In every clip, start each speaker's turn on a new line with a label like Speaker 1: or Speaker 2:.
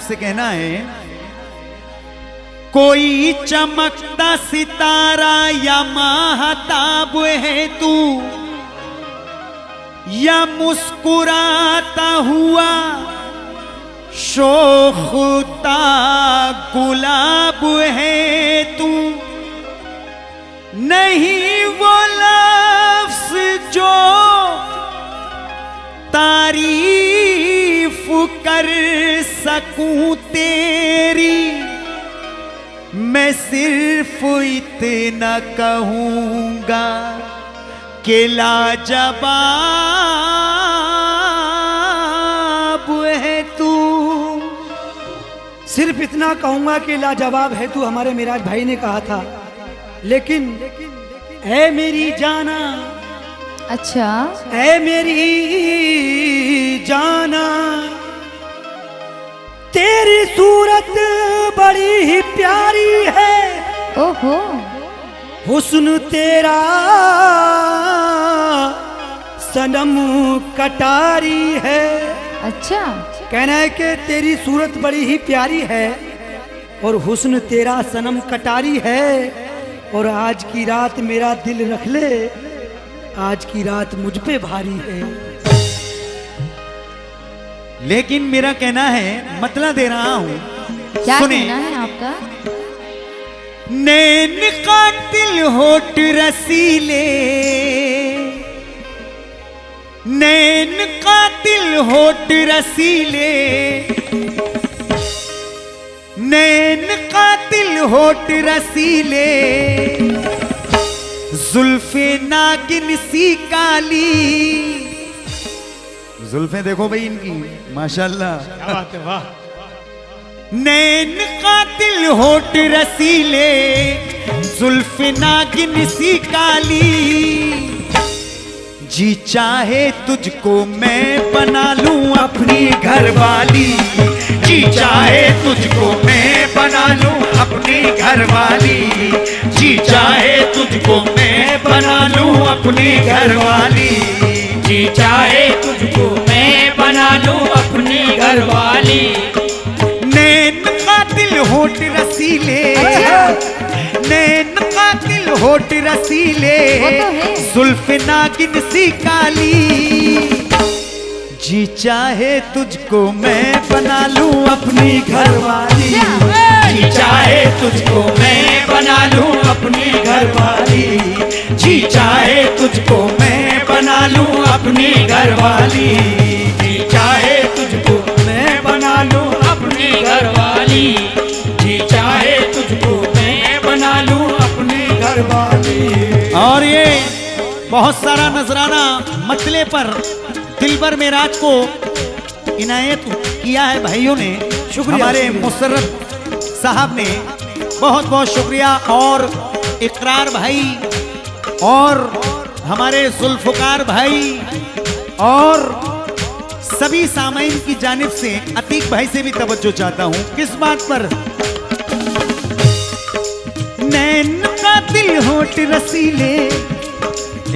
Speaker 1: आपसे कहना है, कोई चमकता सितारा या महताब है तू, या मुस्कुराता हुआ शोखता गुलाब है तू, नहीं वो लफ्ज जो तारीफ कर सकूं तेरी, मैं सिर्फ इतना कहूंगा कि लाजवाब है तू।
Speaker 2: सिर्फ इतना कहूंगा कि लाजवाब है तू, हमारे मिराज भाई ने कहा था। लेकिन ऐ मेरी जाना,
Speaker 3: अच्छा,
Speaker 2: ऐ मेरी जाना, तेरी सूरत बड़ी ही प्यारी है,
Speaker 3: ओहो,
Speaker 2: हुस्न तेरा सनम कटारी है।
Speaker 3: अच्छा,
Speaker 2: कहना है कि तेरी सूरत बड़ी ही प्यारी है और हुस्न तेरा सनम कटारी है, और आज की रात मेरा दिल रख ले, आज की रात मुझ पे भारी है।
Speaker 1: लेकिन मेरा कहना है, मतलब दे रहा हूं,
Speaker 3: क्या
Speaker 1: सुने।
Speaker 3: कहना है आपका?
Speaker 1: नैन कातिल होठ रसीले, नैन कातिल होठ रसीले, नैन कातिल होठ रसीले, जुल्फे नागिन सी काली। जुल्फे देखो भाई इनकी, माशाल्लाह,
Speaker 2: क्या बात है, वाह।
Speaker 1: नैन कातिल होठ रसीले, जुल्फे नागिन सी काली, जी चाहे तुझको मैं बना लूं अपनी घरवाली, जी चाहे तुझको मैं बना लूं अपनी घरवाली, जी चाहे तुझको मैं बना लूं अपनी घरवाली,
Speaker 4: जी चाहे तुझको मैं बना लूं अपनी घरवाली।
Speaker 1: नैन कातिल होठ रसीले, नैन कातिल होठ रसीले,
Speaker 3: वो तो है।
Speaker 1: जुल्फ़े नागिन सी काली, जी चाहे तुझको मैं बना लूं अपनी घरवाली,
Speaker 4: जी चाहे तुझको मैं बना लूं अपनी घरवाली,
Speaker 1: जी चाहे तुझको मैं बना लूं अपनी घरवाली,
Speaker 4: जी चाहे तुझको मैं बना लूं अपनी घरवाली, जी चाहे तुझको मैं बना लूं अपनी घरवाली।
Speaker 1: और ये बहुत सारा नजराना मतले पर दिलबर मेराज को इनायत किया है भाइयों ने,
Speaker 2: शुक्रिया,
Speaker 1: हमारे
Speaker 2: शुक्रिया।
Speaker 1: मुसर्रत साहब ने, बहुत बहुत शुक्रिया। और इकरार भाई और हमारे जुल्फकार भाई और सभी सामाइन की जानिब से अतीक भाई से भी तवज्जो चाहता हूं। किस बात पर? नैन का दिल होठ रसीले,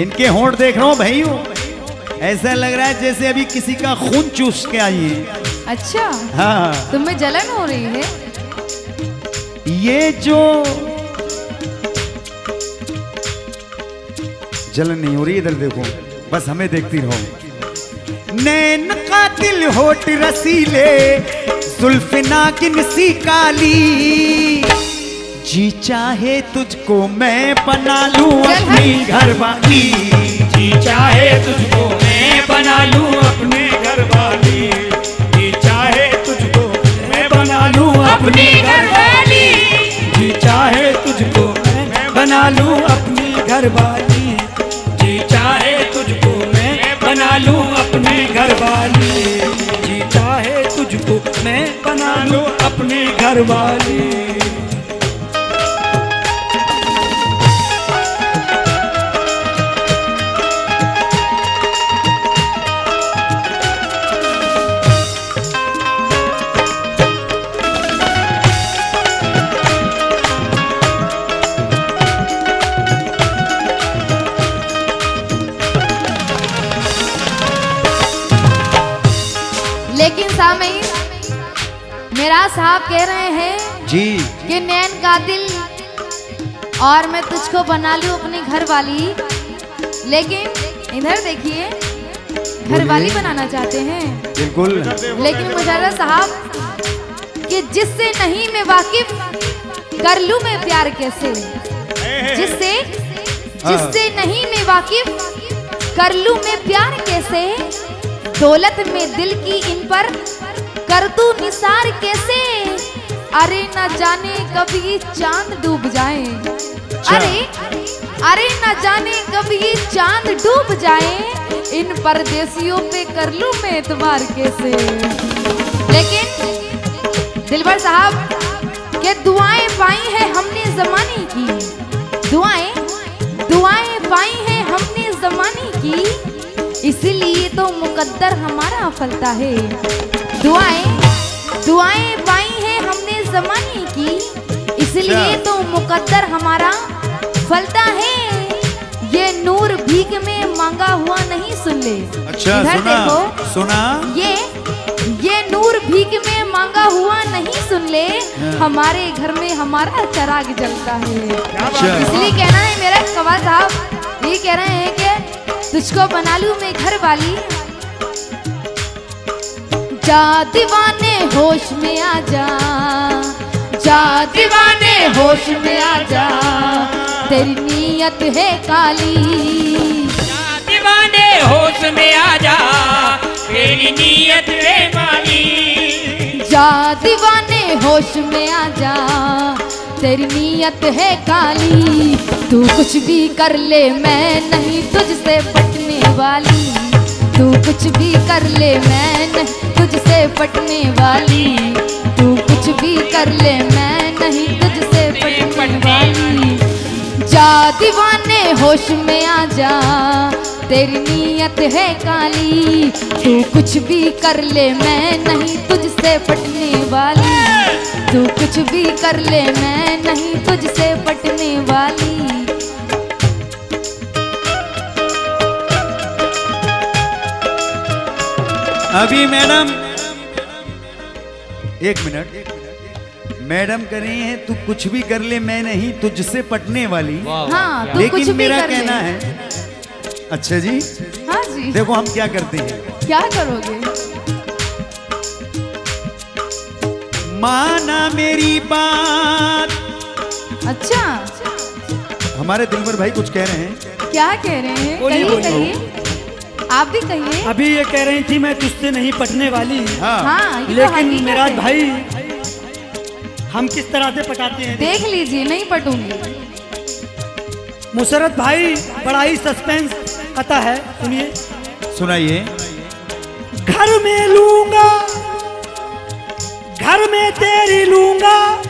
Speaker 1: इनके होठ देख रहा हूं भाइयों, ऐसा लग रहा है जैसे अभी किसी का खून चूस के आई है।
Speaker 3: अच्छा,
Speaker 1: हाँ,
Speaker 3: तुम्हें जलन हो रही है?
Speaker 1: ये जो जलन नहीं हो रही, इधर देखो, बस हमें देखती रहो। नैन कातिल होठ रसीले, जुल्फ़े नागिन सी काली, जी चाहे तुझको मैं बना लूं अपनी घरवाली,
Speaker 4: जी चाहे तुझको मैं बना लूं अपनी घरवाली, जी चाहे तुझको मैं बना लूं अपनी घरवाली,
Speaker 2: जी चाहे तुझको मैं बना लूं अपनी घरवाली,
Speaker 4: जी चाहे तुझको मैं बना लूं अपनी घरवाली,
Speaker 2: जी चाहे तुझको मैं बना लूं अपनी घरवाली।
Speaker 3: लेकिन सामईन, मेरा साहब कह रहे हैं
Speaker 1: जी
Speaker 3: कि नैन कातिल और मैं तुझको बना लूं अपनी घर वाली, लेकिन इधर देखिए घरवाली बनाना चाहते हैं,
Speaker 1: बिल्कुल।
Speaker 3: लेकिन मुजाहिर साहब कि जिससे नहीं मैं वाकिफ कर लूं मैं प्यार कैसे, जिससे जिससे नहीं मैं वाकिफ कर लूं मैं प्यार कैसे, दौलत में दिल की इन पर कर दूं निसार कैसे, अरे न जाने कब ये चांद डूब जाए, अरे न जाने कब ये चांद डूब जाए, इन परदेसियों पे कर लूं मैं एतबार कैसे। लेकिन दिलबर साहब के दुआएं पाई है हमने जमाने की, दुआएं पाई है हमने जमाने की, इसीलिए तो मुकद्दर हमारा फलता है। दुआएं पाई है हमने जमाने की, इसलिए तो मुकद्दर हमारा फलता है। ये नूर भीख में मांगा हुआ नहीं, सुन ले।
Speaker 1: अच्छा
Speaker 3: इधर
Speaker 1: सुना,
Speaker 3: देखो,
Speaker 1: सुना
Speaker 3: ये नूर भीख में मांगा हुआ नहीं, सुन ले। हमारे घर में हमारा चराग जलता है।
Speaker 1: अच्छा।
Speaker 3: इसलिए कहना है मेरा कवाल साहब, ये कह रहे हैं कि तुझको बना लूं मैं घर वाली, जा दीवाने होश में आ जा, जा दीवाने होश में आ जा, तेरी नीयत है काली,
Speaker 4: दीवाने होश में आ जा, तेरी नीयत है काली,
Speaker 3: जा दीवाने होश में आ जा, तेरी नीयत है काली, तू कुछ भी कर ले मैं नहीं तुझसे पटने वाली, तू कुछ भी कर ले मैं नहीं तुझसे पटने वाली, तू कुछ भी कर ले मैं नहीं तुझसे पटने वाली, जा दीवाने होश में आ जा, तेरी नीयत है काली, तू कुछ भी कर ले मैं नहीं तुझसे पटने वाली, तू कुछ भी कर ले मैं नहीं तुझसे पटने वाली।
Speaker 1: अभी मैडम एक मिनट, मैडम कह रही हैं तू कुछ भी कर ले मैं नहीं तुझसे पटने वाली,
Speaker 3: हाँ, तू कुछ
Speaker 1: लेकिन
Speaker 3: भी
Speaker 1: मेरा
Speaker 3: कर ले।
Speaker 1: कहना है, अच्छा जी
Speaker 3: हाँ जी,
Speaker 1: देखो हम क्या करते हैं,
Speaker 3: क्या करोगे?
Speaker 1: माना मेरी बात।
Speaker 3: अच्छा,
Speaker 1: हमारे दिलबर भाई कुछ कह रहे हैं,
Speaker 3: क्या कह रहे हैं?
Speaker 2: बोलिए,
Speaker 3: कहिए
Speaker 2: बोलिए।
Speaker 3: कहिए, आप भी कहिए।
Speaker 2: अभी ये कह रही थी मैं तुझसे नहीं पटने वाली,
Speaker 1: हाँ
Speaker 3: हाँ, ये तो
Speaker 2: लेकिन
Speaker 3: हकीकत
Speaker 2: मेराज
Speaker 3: है।
Speaker 2: भाई हम किस तरह से पटाते हैं।
Speaker 3: देख लीजिए, नहीं पटूंगी।
Speaker 2: मुशर्रत भाई बड़ा ही सस्पेंस आता है, सुनिए।
Speaker 1: सुनाइए।
Speaker 2: घर में लूंगा, घर में तेरी लूंगा,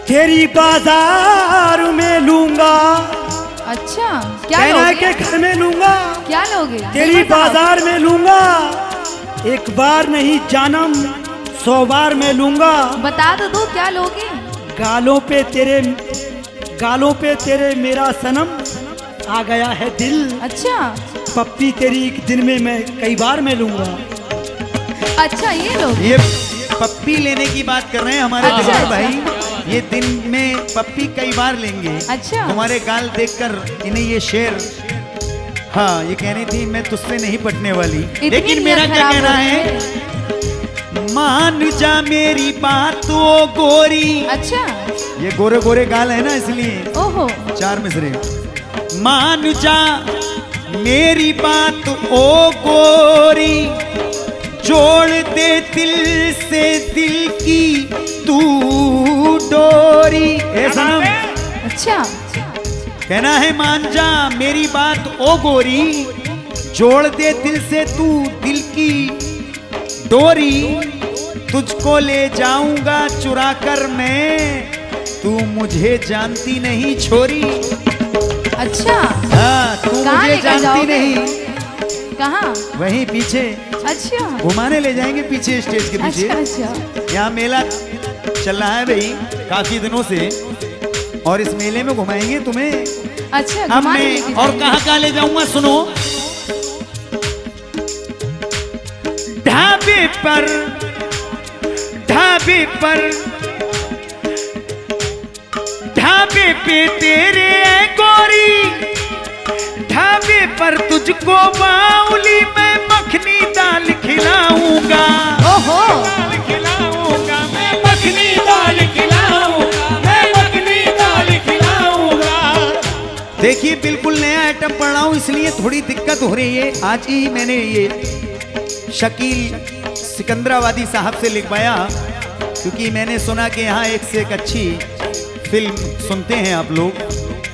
Speaker 2: तेरी बाजार में लूंगा।
Speaker 3: अच्छा, क्या
Speaker 2: कहना है
Speaker 3: लोगे?
Speaker 2: कि घर में लूंगा,
Speaker 3: क्या लोगे?
Speaker 2: तेरी
Speaker 3: ये बताओ।
Speaker 2: बाजार में लूंगा, एक बार नहीं जानम 100 बार में लूंगा।
Speaker 3: बता तो दो क्या लोगे?
Speaker 2: गालों पे तेरे मेरा सनम आ गया है दिल।
Speaker 3: अच्छा,
Speaker 2: पप्पी तेरी एक दिन में मैं कई बार में लूंगा।
Speaker 3: अच्छा, ये लोगे।
Speaker 1: ये पप्पी लेने की बात कर रहे हैं हमारे
Speaker 3: अच्छा,
Speaker 1: दिलबर
Speaker 3: अच्छा।
Speaker 1: भाई, ये दिन में पप्पी कई बार लेंगे।
Speaker 3: अच्छा।
Speaker 1: तुम्हारे गाल देखकर इन्हें ये शेर, हाँ ये कहनी थी मैं तुझसे नहीं पटने वाली,
Speaker 3: इतनी
Speaker 1: लेकिन
Speaker 3: नीयत
Speaker 1: मेरा क्या
Speaker 3: खराब
Speaker 1: कहना
Speaker 3: हो रही
Speaker 1: है, मान जा मेरी बात ओ गोरी।
Speaker 3: अच्छा,
Speaker 1: ये गोरे गोरे गाल है ना इसलिए
Speaker 3: ओहो,
Speaker 1: 4 मिसरे। मान जा मेरी बात ओ गोरी, जोड़ दे दिल से दिल की तू डोरी। ए सनम,
Speaker 3: अच्छा,
Speaker 1: कहना है मान जा मेरी बात ओ गोरी, जोड़ दे दिल से तू दिल की डोरी, तुझको ले जाऊंगा चुरा कर मैं, तू मुझे जानती नहीं छोरी।
Speaker 3: अच्छा,
Speaker 1: हाँ तू
Speaker 3: कहाँ
Speaker 1: मुझे
Speaker 3: लेकर
Speaker 1: जानती
Speaker 3: जाओगे?
Speaker 1: नहीं,
Speaker 3: कहाँ?
Speaker 1: वहीं पीछे
Speaker 3: अच्छा,
Speaker 1: घुमाने ले जाएंगे, पीछे स्टेज के पीछे।
Speaker 3: अच्छा, अच्छा,
Speaker 1: यहाँ मेला चल रहा है भाई काफी दिनों से, और इस मेले में घुमाएंगे तुम्हें।
Speaker 3: अच्छा,
Speaker 1: अब
Speaker 3: घुमाने
Speaker 1: मैं
Speaker 3: लेके
Speaker 1: और
Speaker 3: जाएंगे।
Speaker 1: कहाँ कहाँ ले जाऊंगा सुनो। ढाबे ढाबे पे तेरे है गोरी, ढाबे पर तुझको बाउली मैं मखनी दाल खिलाऊंगा।
Speaker 3: ओहो,
Speaker 4: खिलाऊंगा मैं मखनी दाल खिलाऊंगा, मैं मखनी दाल खिलाऊंगा।
Speaker 1: देखिए बिल्कुल नया आइटम पढ़ रहा हूँ इसलिए थोड़ी दिक्कत हो रही है। आज ही मैंने ये शकील सिकंदराबादी साहब से लिखवाया, क्योंकि मैंने सुना कि यहाँ एक से एक अच्छी फिल्म सुनते हैं आप लोग,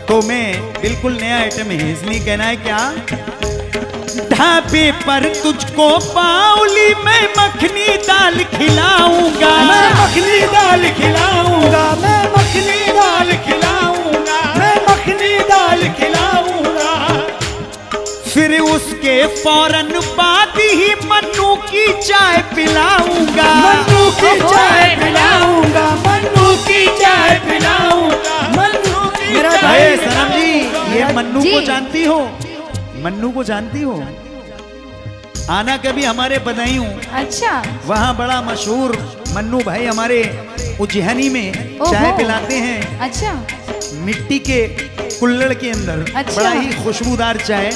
Speaker 1: तो मैं बिल्कुल नया आइटम है इसलिए कहना है क्या। ढाबे पर तुझको बाउली मैं मखनी दाल खिलाऊंगा,
Speaker 4: मैं मखनी दाल खिलाऊंगा, मैं मखनी दाल खिलाऊंगा, मैं मखनी दाल खिलाऊंगा।
Speaker 1: फिर उसके फौरन बाद ही मन्नू की चाय पिलाऊंगा।
Speaker 4: मन्नू की चाय पिलाऊंगा, मन्नू की चाय पिलाऊंगा, मन्नू की
Speaker 1: अरे सनम जी, ये मन्नू
Speaker 3: जी।
Speaker 1: को जानती हो? मन्नू को जानती हो? आना कभी हमारे बदायूं,
Speaker 3: अच्छा,
Speaker 1: वहाँ बड़ा मशहूर मन्नू भाई हमारे उज्जैनी में
Speaker 3: ओहो।
Speaker 1: चाय पिलाते हैं,
Speaker 3: अच्छा,
Speaker 1: मिट्टी के कुल्हड़ के अंदर,
Speaker 3: अच्छा।
Speaker 1: बड़ा ही खुशबूदार चाय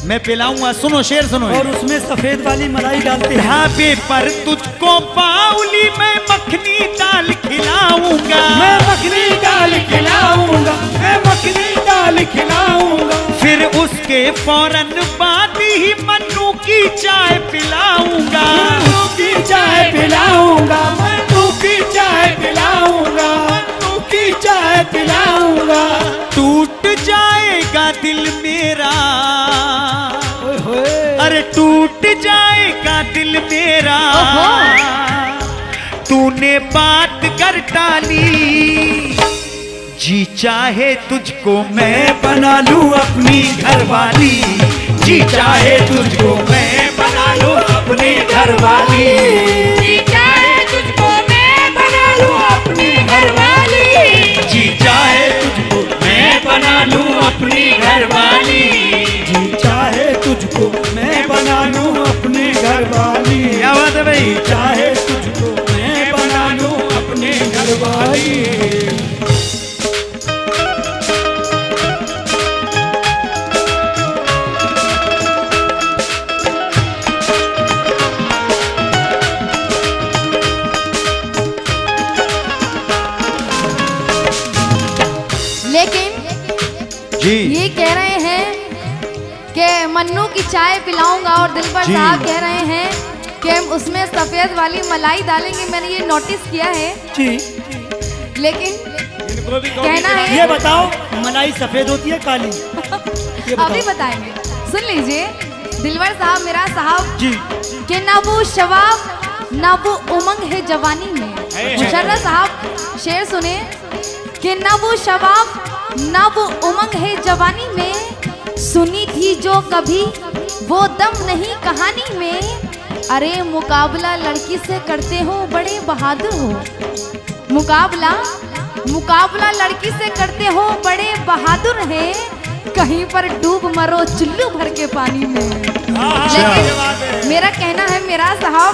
Speaker 1: मैं पिलाऊंगा। सुनो शेर सुनो।
Speaker 2: और उसमें सफेद वाली मलाई डालते हैं।
Speaker 1: ढाबे पर तुझको बाउली मैं मखनी दाल खिलाऊंगा,
Speaker 4: मैं मखनी दाल खिलाऊंगा, मैं मखनी दाल खिलाऊंगा।
Speaker 1: फिर उसके फौरन बाद ही मन्नू की चाय पिलाऊंगा।
Speaker 4: मन्नू की चाय पिलाऊंगा, मन्नू की चाय पिलाऊंगा, मन्नू की चाय पिलाऊंगा।
Speaker 1: टूट जाएगा दिल मेरा,
Speaker 2: ओए होए।
Speaker 1: अरे टूट जाएगा दिल मेरा, तूने बात कर टाली। जी चाहे तुझको मैं बना लूं अपनी घरवाली, जी चाहे तुझको मैं बना लूं अपनी घरवाली,
Speaker 4: जी चाहे तुझको मैं बना लूं अपनी घरवाली,
Speaker 1: जी चाहे तुझको
Speaker 4: मैं बना लूं अपनी घरवाली, जी चाहे तुझको मैं बना लूं अपनी घरवाली।
Speaker 1: क्या बात है भाई?
Speaker 4: चाहे तुझको मैं बना लूं अपनी घरवाली।
Speaker 3: लेकिन
Speaker 1: जी
Speaker 3: ये कह रहे हैं कि मन्नू की चाय पिलाऊंगा और दिलबर
Speaker 1: जी।
Speaker 3: साहब कह रहे हैं कि हम उसमें सफेद वाली मलाई डालेंगे। मैंने ये नोटिस किया है,
Speaker 2: जी,
Speaker 3: लेकिन कहना है
Speaker 2: ये बताओ मलाई सफेद होती है काली? ये
Speaker 3: अभी
Speaker 2: बताओ।
Speaker 3: बताएंगे, सुन लीजिए। दिलबर साहब, मेरा साहब,
Speaker 2: जी,
Speaker 3: कि ना वो शबाब ना वो उमंग है जवानी में। मुशर्रफ साहब शेर सुने कि ना वो शबाब ना वो उमंग है जवानी में, सुनी थी जो कभी वो दम नहीं कहानी में। अरे मुकाबला लड़की से करते हो बड़े बहादुर हो, मुकाबला लड़की से करते हो बड़े बहादुर हैं, कहीं पर डूब मरो चुल्लू भर के पानी में। लेकिन मेरा कहना है मेरा साहब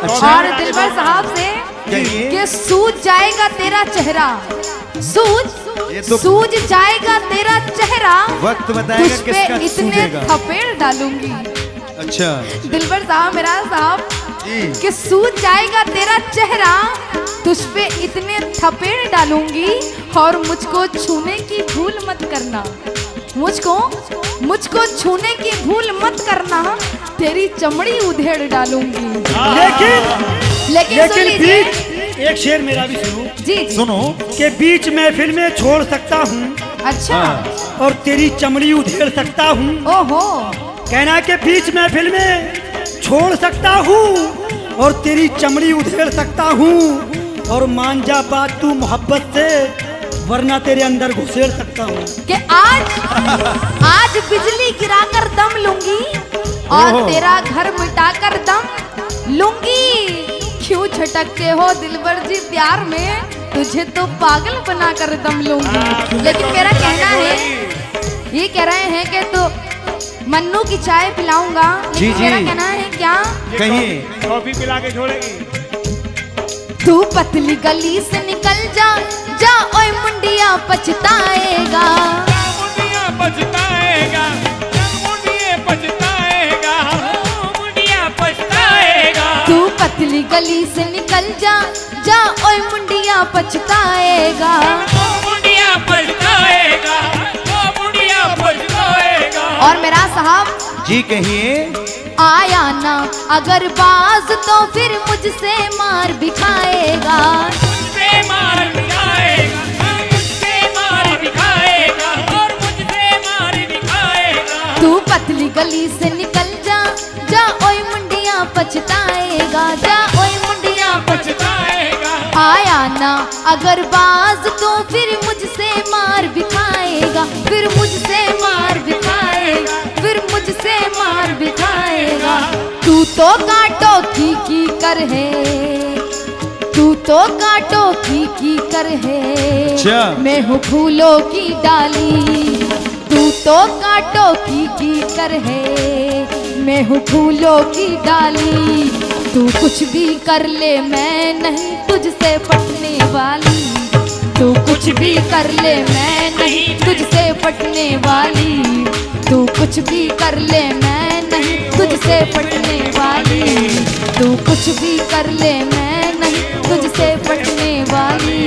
Speaker 3: और दिलबर साहब से
Speaker 1: कहिए।
Speaker 3: कि सूझ जाएगा तेरा चेहरा,
Speaker 1: ये तो-
Speaker 3: सूझ जाएगा तेरा चेहरा,
Speaker 1: वक्त बताएगा
Speaker 3: तुझ पे
Speaker 1: किसका
Speaker 3: इतने
Speaker 1: सूझेगा।
Speaker 3: थपेड़ डालूंगी।
Speaker 1: अच्छा
Speaker 3: दिलबर साहब, मेरा साहब,
Speaker 1: जी।
Speaker 3: कि सूझ जाएगा तेरा चेहरा, तुझ पे इतने थपेड़ डालूंगी और मुझको छूने की भूल मत करना, मुझको छूने की भूल मत करना, तेरी चमड़ी उधेड़ डालूंगी। लेकिन सुन लीजिए,
Speaker 2: एक शेर मेरा भी सुनो।
Speaker 3: जी जी,
Speaker 1: सुनो।
Speaker 2: के बीच महफिल में छोड़ सकता हूँ
Speaker 3: अच्छा,
Speaker 2: और तेरी चमड़ी उधेड़ सकता हूँ।
Speaker 3: ओहो,
Speaker 2: कहना के बीच महफिल में छोड़ सकता हूँ और तेरी चमड़ी उधेड़ सकता हूँ, और मान जा बात तू मोहब्बत से, वरना तेरे अंदर घुसेड़ सकता हूँ।
Speaker 3: कि आज बिजली गिराकर दम लूंगी और
Speaker 1: ओहो।
Speaker 3: तेरा घर मिटाकर दम लूंगी। क्यों झटकते हो दिलबर जी प्यार में, तुझे तो पागल बनाकर दम लूंगी। लेकिन मेरा कहना है, ये कह रहे हैं कि तो मन्नू की चाय पिलाऊंगा।
Speaker 1: जी, जी।
Speaker 3: मेरा कहना है क्या,
Speaker 1: कहिए।
Speaker 4: कॉफी पिला के छोड़ेगी।
Speaker 3: तू पतली गली से निकल जा, जा ओए मुंडिया पछताएगा।
Speaker 4: मुंडिया पछताएगा, मुंडिया पछताएगा, मुंडिया पछताएगा।
Speaker 3: तू पतली गली से निकल जा, जा ओए मुंडिया पछताएगा।
Speaker 4: मुंडिया पछताएगा, मुंडिया पछताएगा।
Speaker 3: और मेरा साहब
Speaker 1: जी कहिए।
Speaker 3: आया ना अगर बाज तो फिर मुझसे मार भी खाएगा।
Speaker 4: मुझसे मार भी खाएगा, मुझसे मार भी खाएगा, और मुझसे मार भी खाएगा।
Speaker 3: तू पतली गली से निकल जा, जा ओए मुंडिया पछताएगा, जा ओए मुंडिया
Speaker 4: पछताएगा।
Speaker 3: आया ना अगर बाज तो फिर मुझसे मार भी खाएगा, फिर मुझसे मार भी खाएगा, फिर मुझसे मार भी खाएगा। तू तो काटो की कर है, तू तो काटो की कर है,
Speaker 1: अच्छा।
Speaker 3: मैं हूँ फूलों की डाली। तू तो काटो की कर है, मैं हूँ फूलों की डाली। तू कुछ भी कर ले मैं नहीं तुझसे पटने वाली। तू कुछ भी कर ले मैं नहीं तुझसे पटने वाली। तू कुछ भी कर ले मैं नहीं तुझसे पटने वाली। तू कुछ भी कर ले मैं नहीं तुझसे पटने वाली।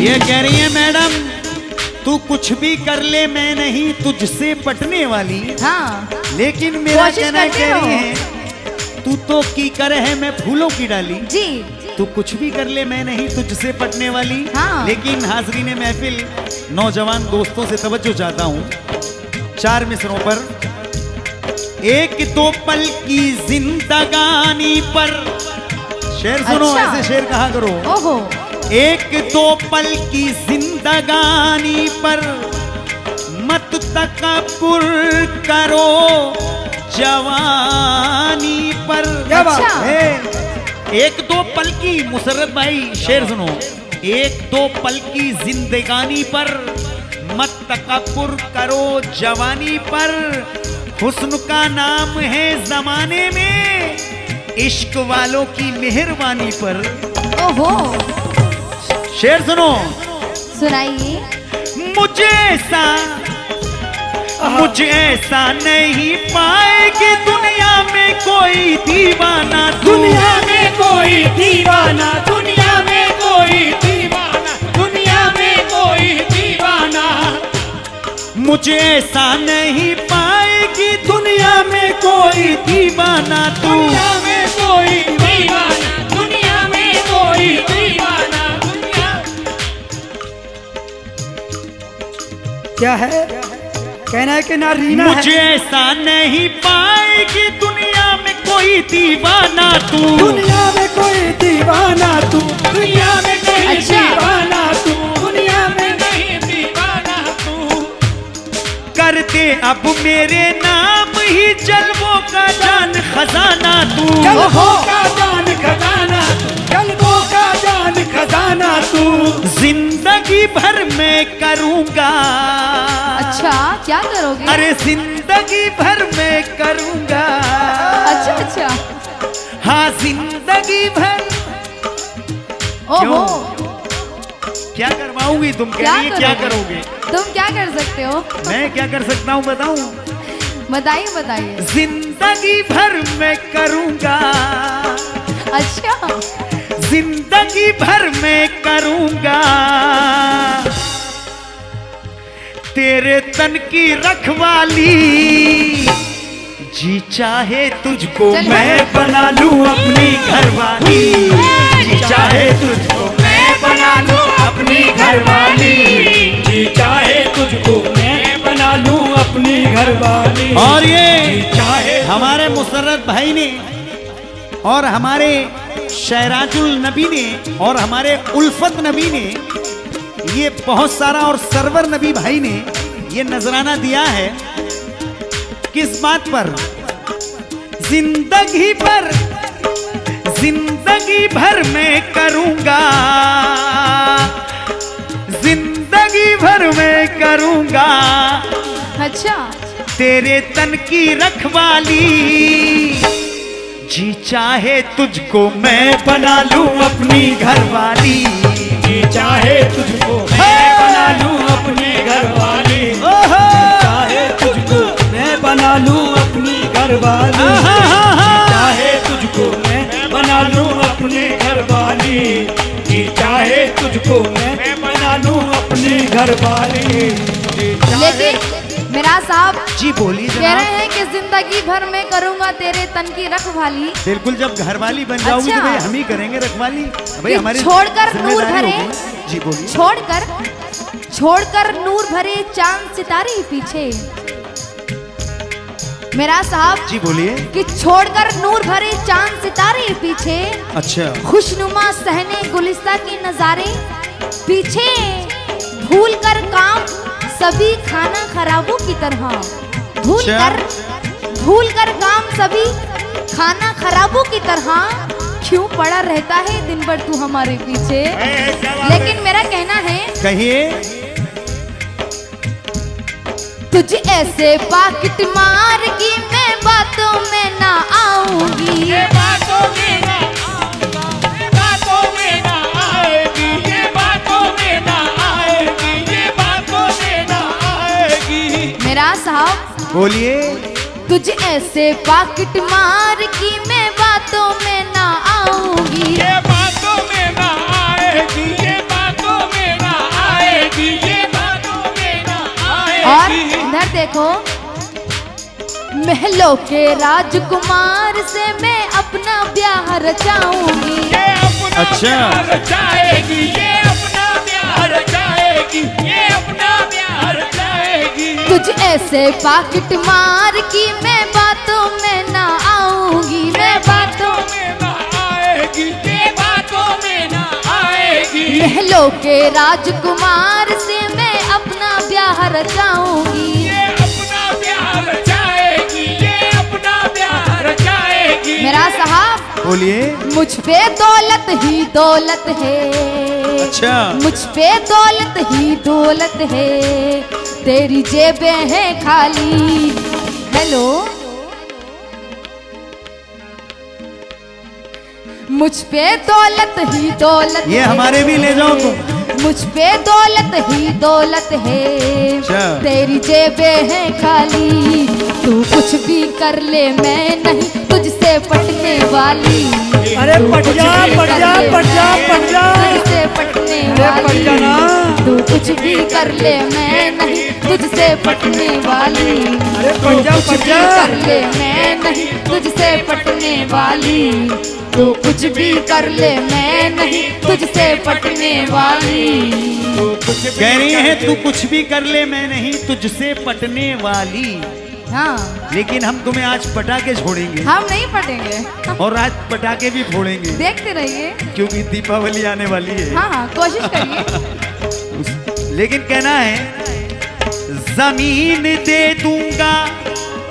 Speaker 1: ये कह रही है मैडम, तू कुछ भी कर ले मैं नहीं तुझसे पटने वाली।
Speaker 3: हाँ
Speaker 1: लेकिन मेरा
Speaker 3: कोशिश
Speaker 1: कहना
Speaker 3: करते
Speaker 1: कह रही
Speaker 3: रहो।
Speaker 1: है, तू तो की कर है मैं फूलों की डाली।
Speaker 3: जी
Speaker 1: तू कुछ भी कर ले मैं नहीं तुझसे पटने वाली।
Speaker 3: हाँ।
Speaker 1: लेकिन हाजरीन महफिल, नौजवान दोस्तों से तवज्जो चाहता हूँ 4 मिसरों पर। एक दो पल की जिंदगानी पर, शेर सुनो।
Speaker 3: अच्छा।
Speaker 1: ऐसे शेर कहा करो।
Speaker 3: ओहो
Speaker 1: एक दो पल की जिंदगानी पर मत तकब्बुर करो जवानी पर।
Speaker 2: क्या बात
Speaker 3: अच्छा।
Speaker 1: है। एक दो पल की, मुसर्रत भाई शेर सुनो। एक दो पल की जिंदगानी पर मत तकब्बुर करो जवानी पर। हुस्न का नाम है जमाने में, इश्क वालों की मेहरबानी पर।
Speaker 3: ओहो
Speaker 1: शेर सुनो।
Speaker 3: सुनाइए।
Speaker 1: मुझे ऐसा नहीं पाएगी दुनिया में कोई दीवाना।
Speaker 4: दुनिया में कोई दीवाना, दुनिया में कोई दीवाना, दुनिया में कोई दीवाना।
Speaker 1: मुझे ऐसा नहीं पाएगी दुनिया में कोई दीवाना। तू
Speaker 4: दुनिया में कोई दीवाना, दुनिया में कोई दीवाना, दुनिया।
Speaker 2: क्या है? कहना है कि ना रीना है।
Speaker 1: मुझे ऐसा नहीं पाएगी दुनिया में कोई दीवाना। तू
Speaker 2: दुनिया में कोई दीवाना तू,
Speaker 4: दुनिया में कोई
Speaker 3: अच्छा।
Speaker 4: दीवाना तू, दुनिया में नहीं दीवाना तू।
Speaker 1: कर दे अब मेरे नाम ही जलवों का जान खजाना। तू
Speaker 4: जलवों का जान खजाना, जलवों का जान खजाना तू।
Speaker 1: जिंदगी भर मैं करूंगा।
Speaker 3: अच्छा क्या करोगे?
Speaker 1: अरे जिंदगी भर मैं करूंगा।
Speaker 3: अच्छा अच्छा।
Speaker 1: हाँ जिंदगी भर।
Speaker 3: ओहो
Speaker 1: क्या करवाऊंगी? तुम कह रही है क्या करोगे?
Speaker 3: तुम क्या कर सकते हो?
Speaker 1: मैं क्या कर सकता हूँ बताऊं?
Speaker 3: बताइए बताइए।
Speaker 1: जिंदगी भर मैं करूंगा।
Speaker 3: अच्छा
Speaker 1: जिंदगी भर मैं करूंगा। तेरे तन की रखवाली। जी चाहे तुझको
Speaker 3: चल
Speaker 1: मैं बना लूं अपनी घरवाली। जी चाहे तुझको
Speaker 4: मैं बना लूं अपनी घरवाली। जी चाहे तुझको मैं बना लूं अपनी घरवाली।
Speaker 1: और ये
Speaker 4: चाहे
Speaker 1: हमारे मुसर्रत भाई ने और हमारे शहराजुल नबी ने और हमारे उल्फत नबी ने, ये बहुत सारा, और सरवर नबी भाई ने ये नजराना दिया है। किस बात पर? जिंदगी भर मैं करूंगा। जिंदगी भर मैं करूंगा
Speaker 3: अच्छा।
Speaker 1: तेरे तन की रखवाली। जी चाहे तुझको मैं बना लूं अपनी घरवाली,
Speaker 4: जी चाहे तुझको मैं बना लूं अपनी घरवाली,
Speaker 1: ओहो
Speaker 4: चाहे तुझको मैं बना लूं अपनी घरवाली, चाहे तुझको मैं बना लूं अपनी घरवाली, जी चाहे तुझको मैं बना लूं अपनी घरवाली।
Speaker 3: लेकिन मेरा साहब
Speaker 1: जी बोलिए
Speaker 3: कह
Speaker 1: जनाब।
Speaker 3: रहे हैं कि जिंदगी भर में करूंगा तेरे तन की रखवाली।
Speaker 1: बिल्कुल, जब घरवाली बन जाओगी
Speaker 3: अच्छा।
Speaker 1: तो भाई हम ही करेंगे रखवाली, भाई
Speaker 3: कि
Speaker 1: हमारी
Speaker 3: छोड़कर नूर
Speaker 1: जिम्मेदारी
Speaker 3: भरे,
Speaker 1: होगी। जी बोलिए।
Speaker 3: छोड़कर नूर भरे चांद सितारे पीछे। मेरा साहब
Speaker 1: जी बोलिए।
Speaker 3: कि छोड़कर नूर भरे चांद सितारे पीछे,
Speaker 1: अच्छा
Speaker 3: खुशनुमा सहने गुलिस्ता के नजारे पीछे, भूल कर काम सभी खाना खराबों की तरह, भूल कर काम सभी खाना खराबों की तरह, क्यों पड़ा रहता है दिन भर तू हमारे पीछे। लेकिन मेरा कहना है,
Speaker 1: कहिए।
Speaker 3: तुझ ऐसे पाकिट मार की मैं बातों में ना आऊंगी,
Speaker 4: ये बातों में ना आऊंगा, ये बातों में ना आएगी, ये बातों में ना आएगी, ये बातों में ना आएगी।
Speaker 3: मेरा साहब
Speaker 1: बोलिए।
Speaker 3: तुझ ऐसे पाकिट मार की मैं बातों में ना आऊंगी,
Speaker 4: ये बातों में ना आएगी, ये बातों में ना आएगी, ये बातों में ना
Speaker 3: और
Speaker 4: आएगी।
Speaker 3: इधर देखो, महलों के राजकुमार से मैं अपना ब्याह रचाऊंगी,
Speaker 4: ये अपना
Speaker 1: अच्छा।
Speaker 4: प्यार रचाएगी, ये अपना प्यार रचाएगी, ये अपना प्यार रचाएगी।
Speaker 3: तुझ ऐसे पाकिट मार की मैं बातों में ना आऊंगी, मैं बातों
Speaker 4: में ना आएगी, ये बातों में ना आएगी।
Speaker 3: महलों के राजकुमार से मैं अपना ब्याह रचाऊंगी।
Speaker 4: ये अपना प्यार रचाएगी, ये अपना प्यार रचाएगी।
Speaker 3: मेरा साहब
Speaker 1: बोलिए।
Speaker 3: मुझ पे दौलत ही दौलत है,
Speaker 1: अच्छा।
Speaker 3: मुझ पे दौलत ही दौलत है, तेरी जेबें हैं खाली। हेलो, मुझ पे दौलत ही दौलत
Speaker 1: ये
Speaker 3: है,
Speaker 1: हमारे भी ले जाओ तुम।
Speaker 3: मुझ पे दौलत ही दौलत है,
Speaker 1: अच्छा।
Speaker 3: तेरी जेबें हैं खाली, तू कुछ भी कर ले मैं नहीं तुझसे पटने वाली।
Speaker 2: अरे
Speaker 3: तू
Speaker 2: पट
Speaker 3: कुछ
Speaker 2: जा,
Speaker 3: भी
Speaker 2: पट
Speaker 3: कर
Speaker 2: जा,
Speaker 3: ले
Speaker 2: पट जा,
Speaker 3: मैं
Speaker 2: पट जा।
Speaker 3: तुझसे पटने
Speaker 2: अरे पट जा ना।
Speaker 3: वाली, तू कुछ भी कर ले मैं नहीं तुझसे पटने वाली।
Speaker 2: अरे
Speaker 3: तू
Speaker 2: पट जा,
Speaker 3: कुछ
Speaker 2: पट
Speaker 3: भी
Speaker 2: जा।
Speaker 3: कर ले मैं नहीं तुझसे पटने वाली, तू कुछ भी कर ले मैं नहीं तुझसे पटने वाली।
Speaker 1: कह रही है तू कुछ भी कर ले मैं नहीं तुझसे पटने वाली,
Speaker 3: हाँ,
Speaker 1: लेकिन हम तुम्हें आज पटा के छोड़ेंगे
Speaker 3: हम नहीं पटेंगे,
Speaker 1: और आज पटाके भी फोड़ेंगे,
Speaker 3: देखते रहिए।
Speaker 1: क्योंकि दीपावली आने वाली है।
Speaker 3: हाँ हाँ, कोशिश करिए।
Speaker 1: लेकिन कहना है जमीन दे दूंगा,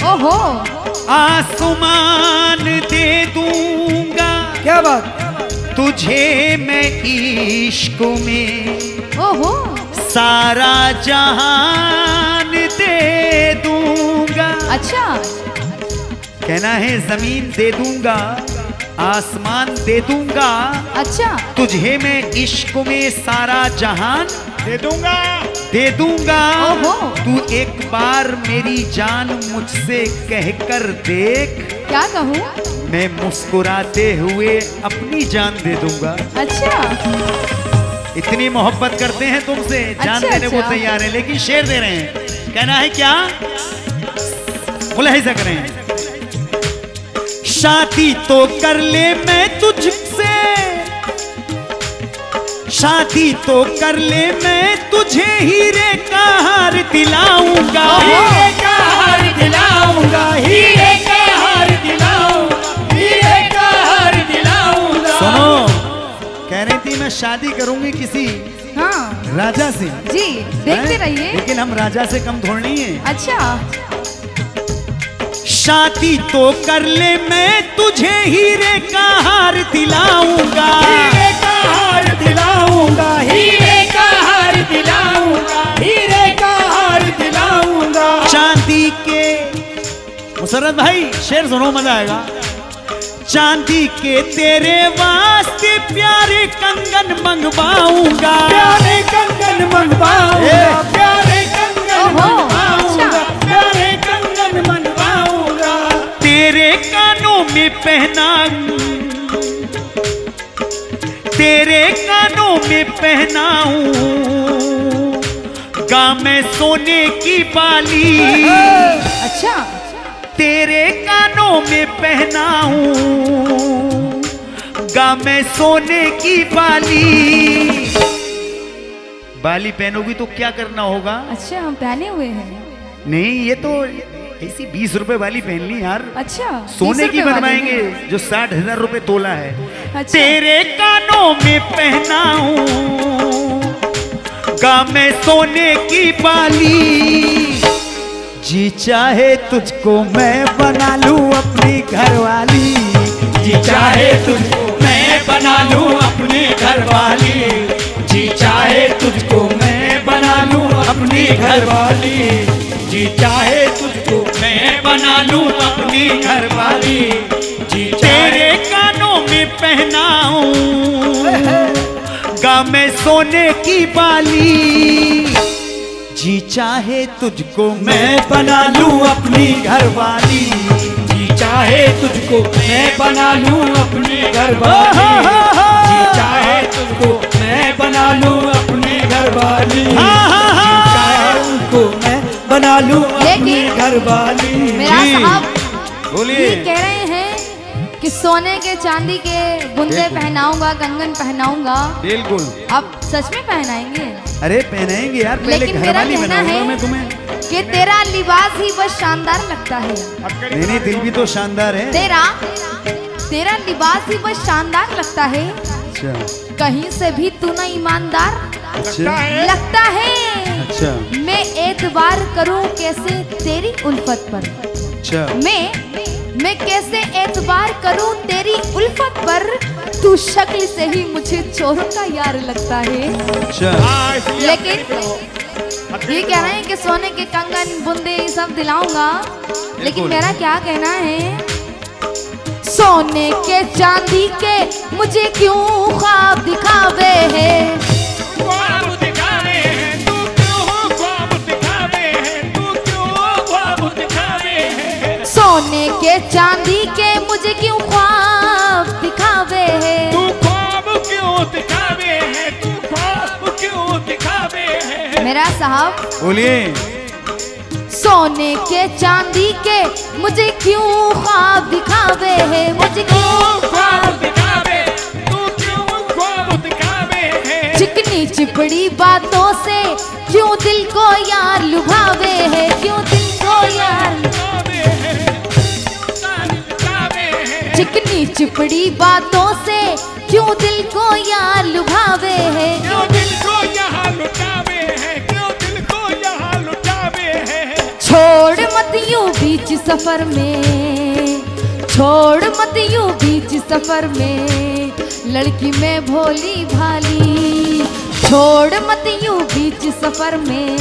Speaker 3: ओहो,
Speaker 1: आसमान दे दूंगा,
Speaker 2: क्या बात।
Speaker 1: तुझे मैं इश्क में
Speaker 3: ओहो,
Speaker 1: सारा जहान दे दूंगा।
Speaker 3: अच्छा,
Speaker 1: कहना है जमीन दे दूंगा, आसमान दे दूंगा,
Speaker 3: अच्छा,
Speaker 1: तुझे मैं इश्क में सारा जहान
Speaker 4: दे दूंगा,
Speaker 1: दे दूंगा।
Speaker 3: ओहो।
Speaker 1: तू एक बार मेरी जान मुझसे कहकर देख,
Speaker 3: क्या कहूँ,
Speaker 1: मैं मुस्कुराते हुए अपनी जान दे दूंगा।
Speaker 3: अच्छा,
Speaker 1: इतनी मोहब्बत करते हैं तुमसे, जान
Speaker 3: अच्छा,
Speaker 1: देने को
Speaker 3: अच्छा।
Speaker 1: तैयार है, लेकिन शेर दे रहे हैं। कहना है क्या, मुलाहिजा करें। शादी तो कर ले मैं तुझसे, शादी तो कर ले मैं तुझे हीरे का हार दिलाऊंगा,
Speaker 4: हीरे का हार दिलाऊंगा, हीरे का हार दिलाऊंगा, हीरे का हार दिलाऊंगा।
Speaker 1: सुनो, कह रही थी मैं शादी करूंगी किसी
Speaker 3: हाँ
Speaker 1: राजा से,
Speaker 3: जी, देखते
Speaker 1: हैं?
Speaker 3: रहिए।
Speaker 1: लेकिन हम राजा से कम थोड़ी नहीं है।
Speaker 3: अच्छा,
Speaker 1: शादी तो कर ले मैं तुझे हीरे का हार दिलाऊंगा,
Speaker 4: हीरे का हार दिलाऊंगा, हीरे का हार दिलाऊंगा, हीरे का हार दिलाऊंगा।
Speaker 1: चांदी के, मुसर्रत भाई शेर सुनो मजा आएगा। चांदी के तेरे वास्ते प्यारे कंगन मंगवाऊंगा,
Speaker 4: प्यारे कंगन मंगवाऊंगा, प्यारे कंगन मंगवाऊंगा, प्यारे कंगन मंगवाऊंगा।
Speaker 1: तेरे कानों में पहना, तेरे कानों में पहनाऊंगा मैं सोने की बाली।
Speaker 3: अच्छा,
Speaker 1: तेरे कानों में पहनाऊंगा मैं सोने की बाली। बाली पहनोगी तो क्या करना होगा?
Speaker 3: अच्छा हम पहने हुए हैं।
Speaker 1: नहीं, ये तो ऐसी 20 रुपए वाली पहन ली यार।
Speaker 3: अच्छा,
Speaker 1: सोने
Speaker 3: 20
Speaker 1: की
Speaker 3: रुपए वाली
Speaker 1: बनवाएंगे
Speaker 3: है।
Speaker 1: जो 60,000 रुपए तोला है।
Speaker 3: अच्छा।
Speaker 1: तेरे कानों में पहनाऊंगा मैं सोने की बाली। जी चाहे तुझको मैं बना लूं अपनी घरवाली,
Speaker 4: जी चाहे तुझको मैं बना लूं अपनी घरवाली, जी चाहे तुझको मैं बना लूं अपनी घरवाली, जी चाहे तुझको मैं बना लूं अपनी घरवाली, जी
Speaker 1: तेरे कानों में पहनाऊंगा मैं सोने की बाली। जी चाहे तुझको मैं बना लूं अपनी घरवाली,
Speaker 4: जी चाहे तुझको मैं बना लूं अपनी घरवाली, जी चाहे तुझको मैं बना लूं अपनी घरवाली, जी चाहे तुझको मैं बना लूं अपनी घरवाली।
Speaker 3: मेरा
Speaker 1: जी।
Speaker 3: साहब
Speaker 1: बोलिए।
Speaker 3: ये कह रहे हैं कि सोने के चांदी के बुंदे
Speaker 1: बिल्कुल।
Speaker 3: पहनाऊंगा, कंगन पहनाऊंगा।
Speaker 1: बिल्कुल।
Speaker 3: आप सच में पहनाएंगे?
Speaker 1: अरे पहनाएंगे यार, पहले
Speaker 3: लेकिन मेरा
Speaker 1: घरवाली
Speaker 3: कहना
Speaker 1: बनाऊंगा
Speaker 3: है
Speaker 1: मैं तुम्हें।
Speaker 3: कि तेरा लिबास ही बस शानदार लगता है।
Speaker 1: नहीं नहीं, दिल भी तो शानदार है।
Speaker 3: तेरा लिबास ही बस शानदार लगता है।
Speaker 1: अच्छा
Speaker 3: कहीं से भी तू न ईमानदार
Speaker 1: अच्छा
Speaker 3: लगता है।
Speaker 1: अच्छा
Speaker 3: मैं एतबार करूं कैसे तेरी उल्फत पर?
Speaker 1: अच्छा।
Speaker 3: मैं कैसे एतबार करूं तेरी उल्फत पर? तू शक्ल से ही मुझे चोरों का यार लगता है।
Speaker 1: अच्छा
Speaker 3: लेकिन ये कह रहे हैं कि सोने के कंगन बुंदे ये सब दिलाऊंगा, लेकिन मेरा क्या कहना है, सोने के चांदी के मुझे क्यों ख्वाब दिखावे है?
Speaker 4: ख्वाब दिखावे हैं तू क्यों, ख्वाब दिखावे हैं तू क्यों, ख्वाब दिखावे हैं।
Speaker 3: सोने के चांदी के मुझे क्यों ख्वाब दिखावे है?
Speaker 4: तू ख्वाब क्यों दिखावे हैं, तू ख्वाब क्यों दिखावे हैं।
Speaker 3: मेरा साहब
Speaker 1: बोलिए।
Speaker 3: सोने के चांदी के मुझे क्यों ख्वाब दिखावे है? मुझे क्यों
Speaker 4: ख्वाब दिखावे, तू क्यों ख्वाब दिखावे हैं।
Speaker 3: चिकनी चिपड़ी बातों से क्यों दिल को यार लुभावे है? क्यों दिल को यार चिकनी चिपड़ी बातों से क्यों दिल को यार लुभावे है?
Speaker 4: क्यों दिल को यहाँ लुटावे हैं, क्यों दिल को यहाँ लुटावे हैं।
Speaker 3: छोड़ मत यूं बीच सफर में, छोड़ मत यूं बीच सफर में, लड़की में भोली भाली। छोड़ मत यूं बीच सफर में,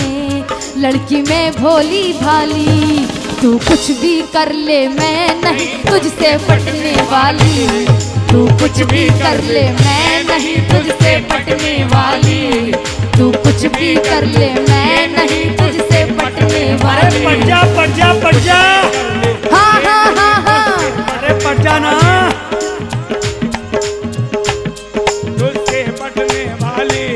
Speaker 3: लड़की में भोली भाली। तू कुछ भी कर ले मैं नहीं तुझसे पटने वाली। तू कुछ भी कर ले मैं नहीं तुझसे पटने वाली। तू कुछ भी कर ले मैं नहीं तुझसे पटने वाली।
Speaker 4: पट जा पट जा पट जा,
Speaker 3: हाँ हाँ हाँ हाँ।
Speaker 4: अरे पट जा ना। तुझसे पटने वाली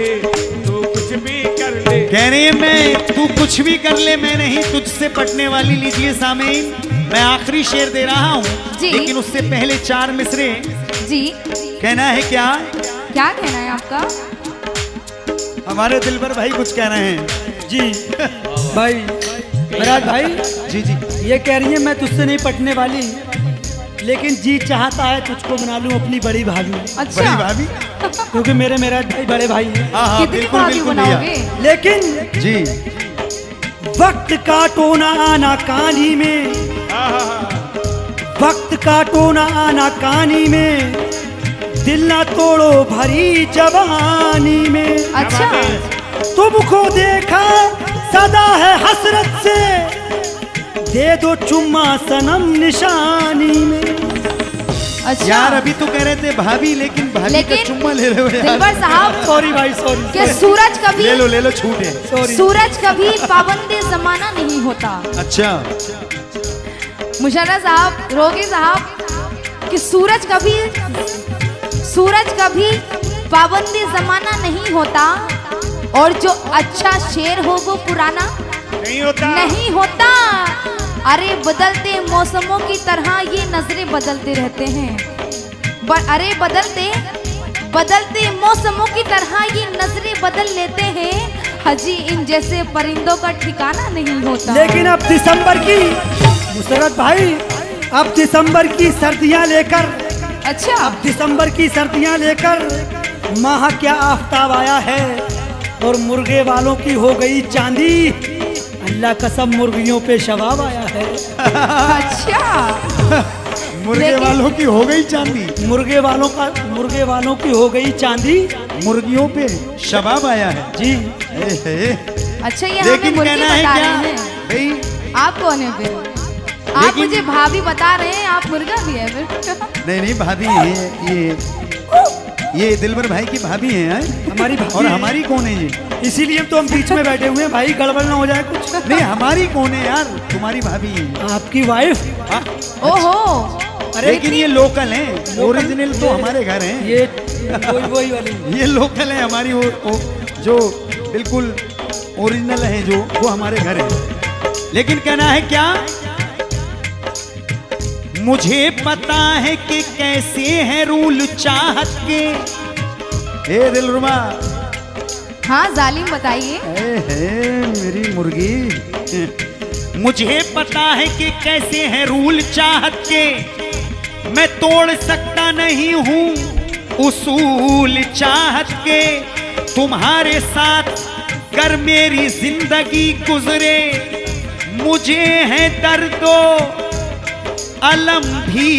Speaker 4: तू कुछ भी कर ले।
Speaker 1: कह रही है मैं, तू कुछ भी कर ले मैं नहीं तुझसे पटने वाली। लीजिए सामीन, मैं आखिरी शेर दे रहा हूँ,
Speaker 3: जी।
Speaker 1: लेकिन उससे पहले 4 मिसरे।
Speaker 3: जी
Speaker 1: कहना है क्या?
Speaker 3: क्या कहना है आपका?
Speaker 1: हमारे दिल पर भाई कुछ कह रहे हैं।
Speaker 2: जी भाई, महाराज भाई
Speaker 1: जी जी।
Speaker 2: ये कह रही है मैं तुझसे नहीं पटने वाली, लेकिन जी चाहता है तुझको बना लूं अपनी बड़ी भाभी,
Speaker 1: बड़ी
Speaker 3: अच्छा,
Speaker 1: भाभी।
Speaker 2: क्योंकि मेरे महाराज भाई बड़े भाई हैं।
Speaker 1: हाँ हाँ
Speaker 3: कितनी
Speaker 1: बिल्कुल
Speaker 3: भाभी
Speaker 1: बिल्कुल भैया।
Speaker 3: बनाओगे?
Speaker 2: लेकिन
Speaker 1: जी।
Speaker 2: वक्त काटो ना आना कहानी में, वक्त काटो ना आना कहानी में, दिल ना तोड़ो भरी जवानी में।
Speaker 3: अच्छा,
Speaker 2: तुमको देखा सदा है हसरत से, दे दो चुम्मा सनम निशानी में।
Speaker 3: अच्छा।
Speaker 1: यार अभी तो कह रहे थे भाभी, लेकिन भाभी का
Speaker 3: लेकिन
Speaker 1: चुम्मा ले रहे हो यार।
Speaker 3: दिलबर साहब,
Speaker 2: सॉरी भाई सॉरी।
Speaker 3: कि सूरज कभी
Speaker 1: ले लो छूट है।
Speaker 2: सॉरी।
Speaker 3: सूरज कभी पाबंदी जमाना नहीं होता।
Speaker 1: अच्छा
Speaker 3: मुशर्रफ साहब, रोगी साहब, कि सूरज कभी पाबंदी जमाना नहीं होता, और जो अच्छा शेर हो वो पुराना नहीं होता। अरे बदलते मौसमों की तरह ये नजरें बदलते रहते हैं। अरे बदलते मौसमों की तरह ये नजरें बदल लेते हैं। हाजी इन जैसे परिंदों का ठिकाना नहीं होता।
Speaker 2: लेकिन अब दिसंबर की, मुशर्रफ भाई, अब दिसंबर की सर्दियां लेकर,
Speaker 3: अच्छा,
Speaker 2: दिसंबर की सर्दियां लेकर माह क्या आफताब आया है, और मुर्गे वालों की हो गई चांदी। अल्लाह कसम मुर्गियों पे शबाब आया है।
Speaker 3: अच्छा,
Speaker 1: मुर्गे
Speaker 3: लेकिन-
Speaker 1: वालों की हो गई चांदी,
Speaker 2: मुर्गे वालों की हो गई चांदी।
Speaker 1: मुर्गियों पे शबाब आया है
Speaker 2: जी।
Speaker 3: अच्छा, ये हमें
Speaker 1: लेकिन
Speaker 3: मुर्गी
Speaker 1: कहना है
Speaker 3: बता
Speaker 1: क्या
Speaker 3: रहे हैं।
Speaker 1: भाई?
Speaker 3: आप कौन है फिर? आप
Speaker 1: लेकिन-
Speaker 3: मुझे भाभी बता रहे हैं, आप मुर्गा भी है फिर?
Speaker 1: नहीं भाभी ये दिलबर भाई की भाभी है।
Speaker 2: हमारी भाभी
Speaker 1: और
Speaker 2: है।
Speaker 1: हमारी कौन है ये?
Speaker 2: इसीलिए तो हम बीच में बैठे हुए हैं भाई, गड़बड़ ना हो जाए कुछ।
Speaker 1: नहीं हमारी कौन है यार? तुम्हारी भाभी है।
Speaker 2: आपकी वाइफ।
Speaker 1: हाँ?
Speaker 3: ओहो,
Speaker 1: लेकिन ये लोकल हैं, ओरिजिनल तो हमारे घर हैं।
Speaker 2: ये वही वाली।
Speaker 1: ये लोकल है हमारी, जो बिल्कुल ओरिजिनल है जो, वो हमारे घर है। लेकिन कहना है क्या, मुझे पता है कि कैसे है रूल चाहत के। ए दिलरुबा,
Speaker 3: हाँ जालिम बताइए।
Speaker 1: मेरी मुर्गी, मुझे पता है कि कैसे है रूल चाहत के। मैं तोड़ सकता नहीं हूँ उसूल चाहत के। तुम्हारे साथ कर मेरी जिंदगी गुजरे, मुझे है दर्दो अलम भी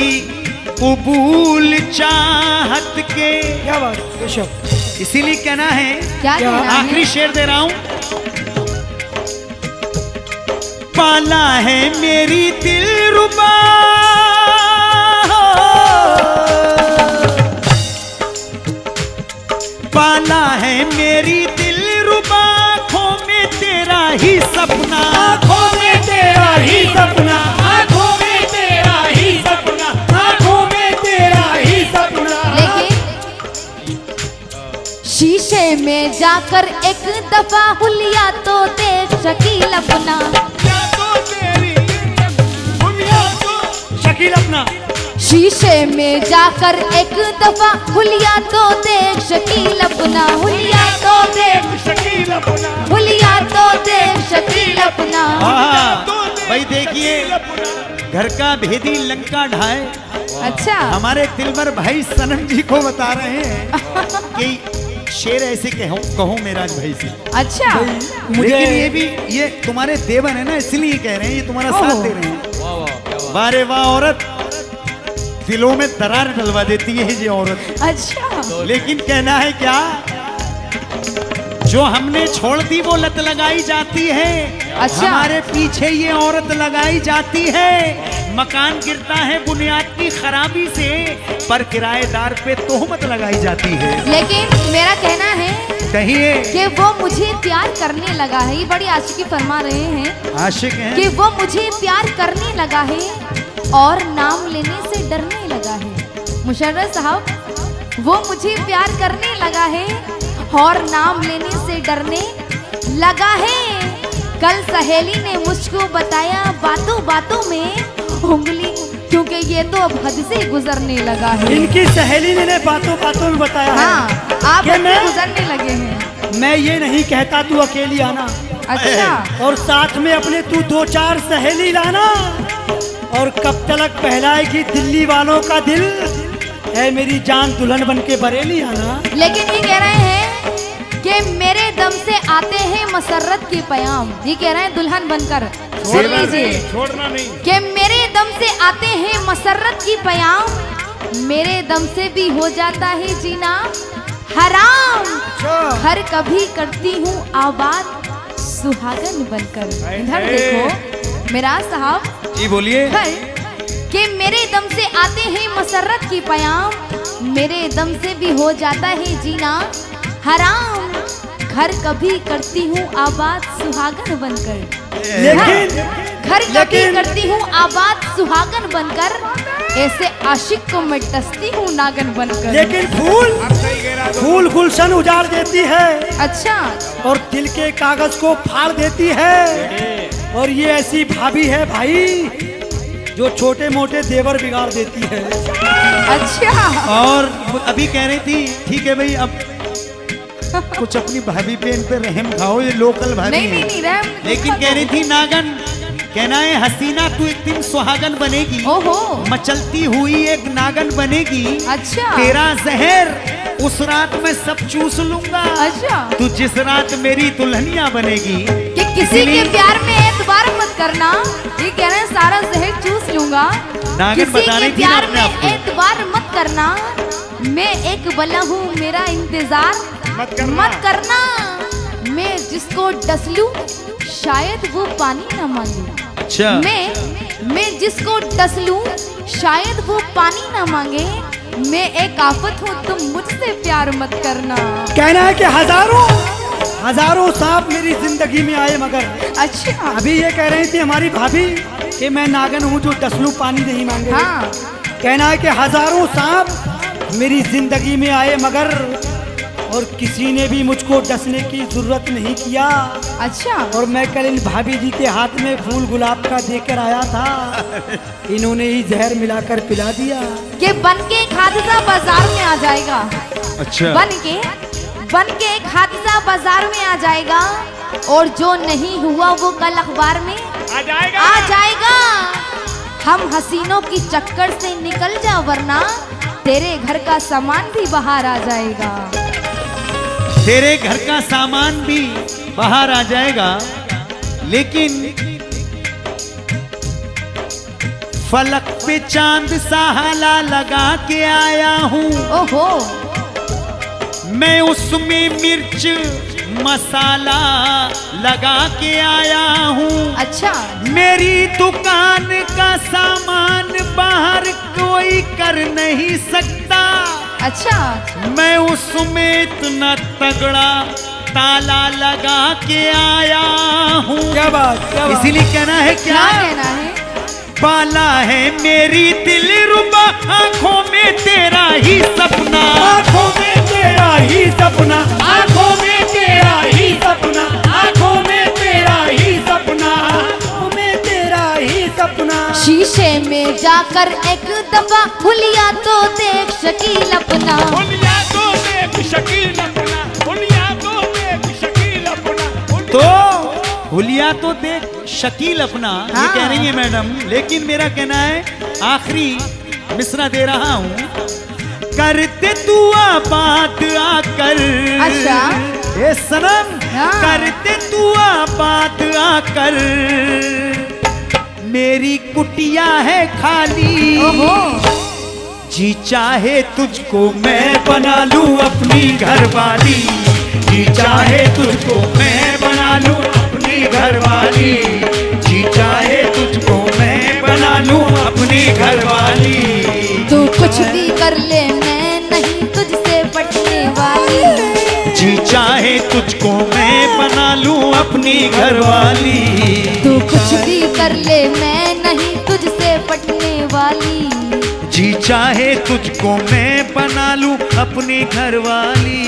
Speaker 1: कबूल चाहत के।
Speaker 2: क्या बात बेशक।
Speaker 1: इसीलिए कहना है,
Speaker 3: क्या कहना है?
Speaker 1: आखिरी शेर दे रहा हूं। पाला है मेरी दिलरुबा, पाला है मेरी दिलरुबा, आँखों में तेरा ही सपना,
Speaker 4: आँखों में तेरा ही सपना, आँखों में तेरा ही सपना, आँखों में तेरा ही सपना।
Speaker 3: लेकिन शीशे में जाकर एक दफा हुलिया तो देख शकील अपना।
Speaker 4: या तो तेरी दुनिया तो
Speaker 2: शकील अपना।
Speaker 3: शीशे में जाकर एक दफा हुलिया तो देख शकील अपना, हुलिया तो देख,
Speaker 4: शकील अपना,
Speaker 3: हुलिया तो देख शकील अपना।
Speaker 1: भाई देखिए, घर का भेदी लंका ढाए।
Speaker 3: अच्छा,
Speaker 1: हमारे दिलबर भाई सनम जी को बता रहे हैं कि शेर ऐसे कहो मेराज भाई से।
Speaker 3: अच्छा,
Speaker 1: लेकिन ये भी, ये तुम्हारे देवन है ना, इसलिए कह रहे हैं, ये तुम्हारा साथ दे रहे हैं। वारे वाह औरत, दिलों में दरार डलवा देती है ये औरत।
Speaker 3: अच्छा,
Speaker 1: लेकिन कहना है क्या, जो हमने छोड़ दी वो लत लगाई जाती है।
Speaker 3: अच्छा।
Speaker 1: हमारे पीछे ये औरत लगाई जाती है। मकान गिरता है बुनियाद की खराबी से, पर किराएदार पे तोहमत लगाई जाती है।
Speaker 3: लेकिन मेरा कहना है
Speaker 1: कहिए।
Speaker 3: कि वो मुझे प्यार करने लगा है। ये बड़ी आशिकी फरमा रहे हैं
Speaker 1: आशिक हैं।
Speaker 3: कि वो मुझे प्यार करने लगा है और नाम लेने से डरने लगा है। मुशर्रफ साहब, वो मुझे प्यार करने लगा है और नाम लेने से डरने लगा है। कल सहेली ने मुझको बताया बातों बातों में उंगली, क्योंकि ये तो अब हद से गुजरने लगा है।
Speaker 2: इनकी सहेली ने बातों बातों में बताया
Speaker 3: हाँ,
Speaker 2: है
Speaker 3: आप
Speaker 2: कि
Speaker 3: हद से
Speaker 2: मैं
Speaker 3: गुजरने लगे हैं।
Speaker 2: मैं ये नहीं कहता तू अकेली आना,
Speaker 3: अच्छा,
Speaker 2: और साथ में अपने तू 2-4 सहेली लाना, और कब तलक बहलाएगी दिल्ली वालों का दिल, है मेरी जान दुल्हन बन के बरेली आना।
Speaker 3: लेकिन ये कह रहे हैं कि मेरे दम से आते हैं मसरत के पयाम। ये कह रहे हैं दुल्हन बनकर, सुन लीजिए,
Speaker 4: छोड़ना नहीं।
Speaker 3: कि मेरे दम से आते हैं मसरत की पयाम, मेरे दम से भी हो जाता है जीना हराम। हर कभी करती हूँ आबाद सुहागन बनकर। इधर देखो मेरा साहब,
Speaker 1: जी बोलिए।
Speaker 3: हर कि मेरे दम से आते हैं मसरत की पयाम, मेरे दम से भी हो जाता है जीना हराम। घर कभी करती हूँ आबाद सुहागन बनकर,
Speaker 2: लेकिन
Speaker 3: घर कभी करती हूँ आबाद सुहागन बनकर, ऐसे आशिक को मैं डसती हूँ नागन बनकर।
Speaker 2: लेकिन फूल गुलशन उजाड़ देती है
Speaker 3: अच्छा,
Speaker 2: और दिल के कागज को फाड़ देती है। और ये ऐसी भाभी है भाई जो छोटे मोटे देवर बिगाड़ देती है।
Speaker 3: अच्छा।
Speaker 1: और अभी कह रही थी ठीक है भाई, अब कुछ अपनी भाभी पे इन पे रहम खाओ, ये लोकल भाभी
Speaker 3: नहीं
Speaker 1: है।
Speaker 3: नहीं नहीं रहम,
Speaker 1: लेकिन कह रही थी नागन, कहना है हसीना तू एक दिन सुहागन बनेगी,
Speaker 3: ओहो
Speaker 1: मचलती हुई एक नागन बनेगी।
Speaker 3: अच्छा
Speaker 1: तेरा जहर उस रात में सब चूस लूंगा,
Speaker 3: अच्छा,
Speaker 1: तू जिस रात मेरी दुल्हनिया बनेगी।
Speaker 3: कि किसी के प्यार में एतबार मत करना, ये कह रहे हैं सारा जहर चूस लूंगा।
Speaker 1: नागन
Speaker 3: किसी
Speaker 1: बता
Speaker 3: के
Speaker 1: रही थी ना
Speaker 3: प्यार
Speaker 1: अपने आप
Speaker 3: में
Speaker 1: को।
Speaker 3: एतबार मत करना, मैं एक बला हूँ मेरा इंतजार मत करना। मैं जिसको डस लूं शायद वो पानी न मांगे।
Speaker 1: अच्छा,
Speaker 3: मैं जिसको डस लूं शायद वो पानी न मांगे। मैं एक आफत हूँ, तुम मुझसे प्यार मत करना।
Speaker 2: कहना है कि हजारों सांप मेरी जिंदगी में आए मगर
Speaker 3: अच्छा,
Speaker 2: अभी ये कह रही थी हमारी भाभी कि मैं नागन हूँ जो डसलू पानी नहीं मांगे।
Speaker 3: हाँ
Speaker 2: कहना है कि हजारों सांप मेरी जिंदगी में आए मगर, और किसी ने भी मुझको डसने की जरूरत नहीं किया।
Speaker 3: अच्छा,
Speaker 2: और मैं कल इन भाभी जी के हाथ में फूल गुलाब का देकर आया था, इन्होंने ही जहर मिलाकर पिला दिया।
Speaker 3: कि बन के एक हादसा बाजार में आ जाएगा।
Speaker 1: अच्छा,
Speaker 3: बन के एक हादसा बाजार में आ जाएगा, और जो नहीं हुआ वो कल अखबार में आ जाएगा। हम हसीनों की चक्कर से निकल जा, वरना तेरे घर का सामान भी बाहर आ जाएगा।
Speaker 1: तेरे घर का सामान भी बाहर आ जाएगा। लेकिन फलक पे चांद साहला लगा के आया हूँ,
Speaker 3: ओहो
Speaker 1: मैं उसमें मिर्च मसाला लगा के आया हूँ।
Speaker 3: अच्छा,
Speaker 1: मेरी दुकान का सामान बाहर कोई कर नहीं सकता।
Speaker 3: अच्छा,
Speaker 1: मैं उसमें इतना तगड़ा ताला लगा के आया हूँ।
Speaker 2: क्या बात, क्या बात।
Speaker 1: इसीलिए कहना है क्या,
Speaker 3: क्या कहना है?
Speaker 1: पाला है मेरी दिलरुबा आंखों में तेरा ही सपना,
Speaker 2: आंखों में तेरा ही सपना, आंखों में तेरा ही सपना, आंखों में तेरा ही सपना, आंखों में तेरा ही सपना।
Speaker 3: शीशे में जाकर एक दफा हुलिया तो देख शकील अपना।
Speaker 4: हुलिया तो देख शकील अपना, हुलिया तो देख शकील अपना।
Speaker 1: तो हुलिया तो देख शकील अपना, ये
Speaker 3: हाँ।
Speaker 1: कह रही है मैडम। लेकिन मेरा कहना है, आखिरी मिसरा दे रहा हूँ, करते तू बात आकर।
Speaker 3: अच्छा।
Speaker 1: ए सनम,
Speaker 3: हाँ।
Speaker 1: करते तू बात आकर, मेरी कुटिया है खाली।
Speaker 3: ओहो
Speaker 1: जी चाहे तुझको मैं बना लूं अपनी घरवाली, जी चाहे तुझको मैं बना लूं अपनी घरवाली, जी चाहे तुझको मैं बना लूं अपनी घरवाली।
Speaker 3: तू कुछ भी कर ले मैं नहीं तुझसे पटने वाली।
Speaker 1: जी चाहे तुझको मैं बना लूं अपनी घरवाली।
Speaker 3: तू कुछ भी कर ले मैं नहीं तुझसे पटने वाली।
Speaker 1: जी चाहे तुझको मैं बना लूं अपनी घरवाली।